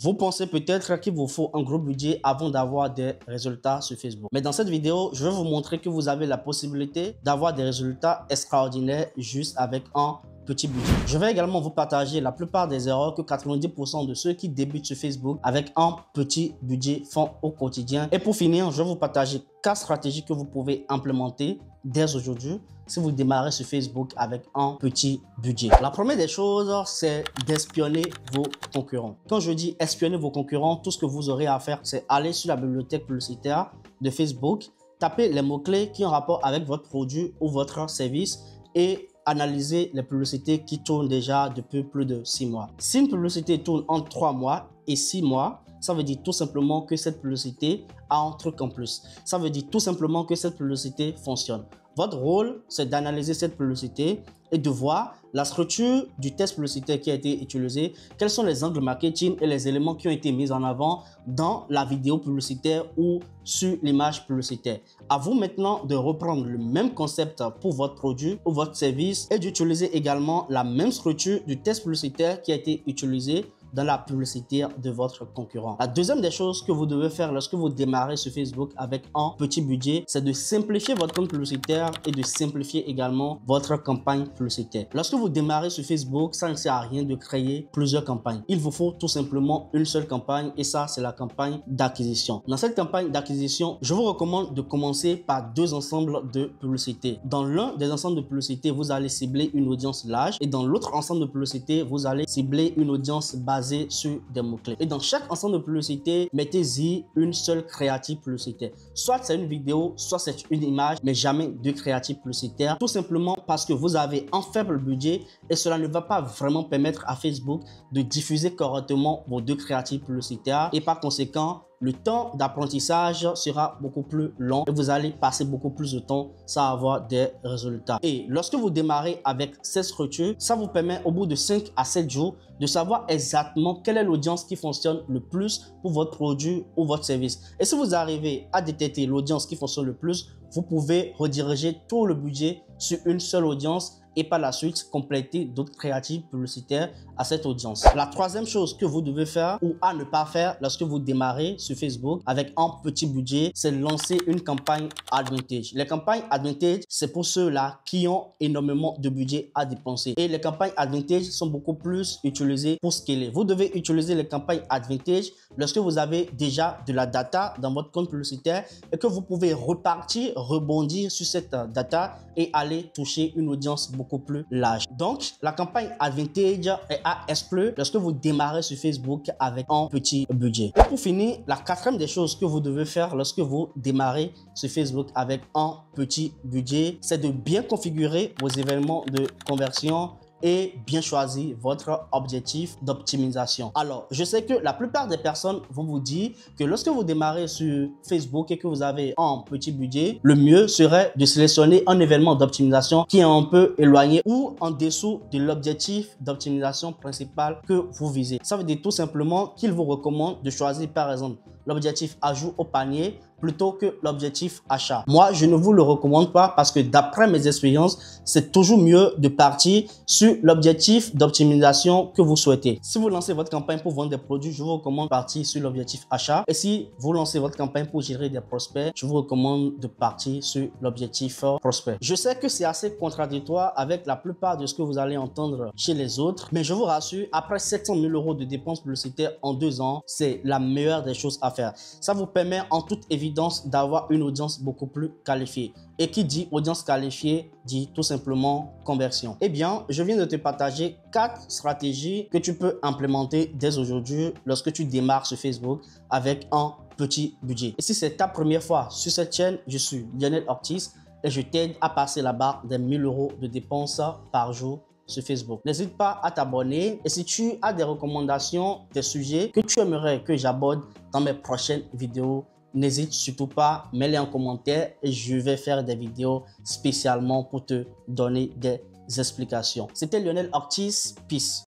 Vous pensez peut-être qu'il vous faut un gros budget avant d'avoir des résultats sur Facebook. Mais dans cette vidéo, je vais vous montrer que vous avez la possibilité d'avoir des résultats extraordinaires juste avec un petit budget. Je vais également vous partager la plupart des erreurs que 90% de ceux qui débutent sur Facebook avec un petit budget font au quotidien. Et pour finir, je vais vous partager 4 stratégies que vous pouvez implémenter dès aujourd'hui si vous démarrez sur Facebook avec un petit budget. La première des choses, c'est d'espionner vos concurrents. Quand je dis espionner vos concurrents, tout ce que vous aurez à faire, c'est aller sur la bibliothèque publicitaire de Facebook, taper les mots-clés qui ont rapport avec votre produit ou votre service et analyser les publicités qui tournent déjà depuis plus de 6 mois. Si une publicité tourne entre 3 mois et 6 mois, ça veut dire tout simplement que cette publicité a un truc en plus. Ça veut dire tout simplement que cette publicité fonctionne. Votre rôle, c'est d'analyser cette publicité et de voir la structure du texte publicitaire qui a été utilisé, quels sont les angles marketing et les éléments qui ont été mis en avant dans la vidéo publicitaire ou sur l'image publicitaire. À vous maintenant de reprendre le même concept pour votre produit ou votre service et d'utiliser également la même structure du texte publicitaire qui a été utilisé dans la publicité de votre concurrent. La deuxième des choses que vous devez faire lorsque vous démarrez sur Facebook avec un petit budget, c'est de simplifier votre compte publicitaire et de simplifier également votre campagne publicitaire. Lorsque vous démarrez sur Facebook, ça ne sert à rien de créer plusieurs campagnes. Il vous faut tout simplement une seule campagne et ça, c'est la campagne d'acquisition. Dans cette campagne d'acquisition, je vous recommande de commencer par 2 ensembles de publicités. Dans l'un des ensembles de publicités, vous allez cibler une audience large et dans l'autre ensemble de publicités, vous allez cibler une audience basée sur des mots-clés. Et dans chaque ensemble de publicité, mettez-y une seule créative publicitaire. Soit c'est une vidéo, soit c'est une image, mais jamais deux créatives publicitaires. Tout simplement parce que vous avez un faible budget et cela ne va pas vraiment permettre à Facebook de diffuser correctement vos 2 créatives publicitaires et par conséquent, le temps d'apprentissage sera beaucoup plus long et vous allez passer beaucoup plus de temps sans avoir des résultats. Et lorsque vous démarrez avec cette structure, ça vous permet au bout de 5 à 7 jours de savoir exactement quelle est l'audience qui fonctionne le plus pour votre produit ou votre service. Et si vous arrivez à détecter l'audience qui fonctionne le plus, vous pouvez rediriger tout le budget sur une seule audience et par la suite compléter d'autres créatives publicitaires à cette audience. La troisième chose que vous devez faire ou à ne pas faire lorsque vous démarrez sur Facebook avec un petit budget, c'est lancer une campagne Advantage. Les campagnes Advantage, c'est pour ceux-là qui ont énormément de budget à dépenser. Et les campagnes Advantage sont beaucoup plus utilisées pour scaler. Vous devez utiliser les campagnes Advantage lorsque vous avez déjà de la data dans votre compte publicitaire et que vous pouvez repartir, rebondir sur cette data et aller toucher une audience beaucoup plus large. Donc, la campagne Advantage est à exclure lorsque vous démarrez sur Facebook avec un petit budget. Et pour finir, la quatrième des choses que vous devez faire lorsque vous démarrez sur Facebook avec un petit budget, c'est de bien configurer vos événements de conversion et bien choisir votre objectif d'optimisation. Alors, je sais que la plupart des personnes vont vous dire que lorsque vous démarrez sur Facebook et que vous avez un petit budget, le mieux serait de sélectionner un événement d'optimisation qui est un peu éloigné ou en dessous de l'objectif d'optimisation principal que vous visez. Ça veut dire tout simplement qu'il vous recommande de choisir par exemple l'objectif ajout au panier plutôt que l'objectif achat. Moi, je ne vous le recommande pas parce que d'après mes expériences, c'est toujours mieux de partir sur l'objectif d'optimisation que vous souhaitez. Si vous lancez votre campagne pour vendre des produits, je vous recommande de partir sur l'objectif achat. Et si vous lancez votre campagne pour gérer des prospects, je vous recommande de partir sur l'objectif prospect. Je sais que c'est assez contradictoire avec la plupart de ce que vous allez entendre chez les autres, mais je vous rassure, après 700 000 € de dépenses publicitaires en 2 ans, c'est la meilleure des choses à faire. Ça vous permet en toute évidence d'avoir une audience beaucoup plus qualifiée. Et qui dit audience qualifiée dit tout simplement conversion. Eh bien, je viens de te partager 4 stratégies que tu peux implémenter dès aujourd'hui lorsque tu démarres sur Facebook avec un petit budget. Et si c'est ta première fois sur cette chaîne, je suis Lionel Ortiz et je t'aide à passer la barre des 1000 € de dépenses par jour sur Facebook. N'hésite pas à t'abonner et si tu as des recommandations, des sujets que tu aimerais que j'aborde dans mes prochaines vidéos, n'hésite surtout pas, mets-les en commentaire et je vais faire des vidéos spécialement pour te donner des explications. C'était Lionel Ortiz, peace.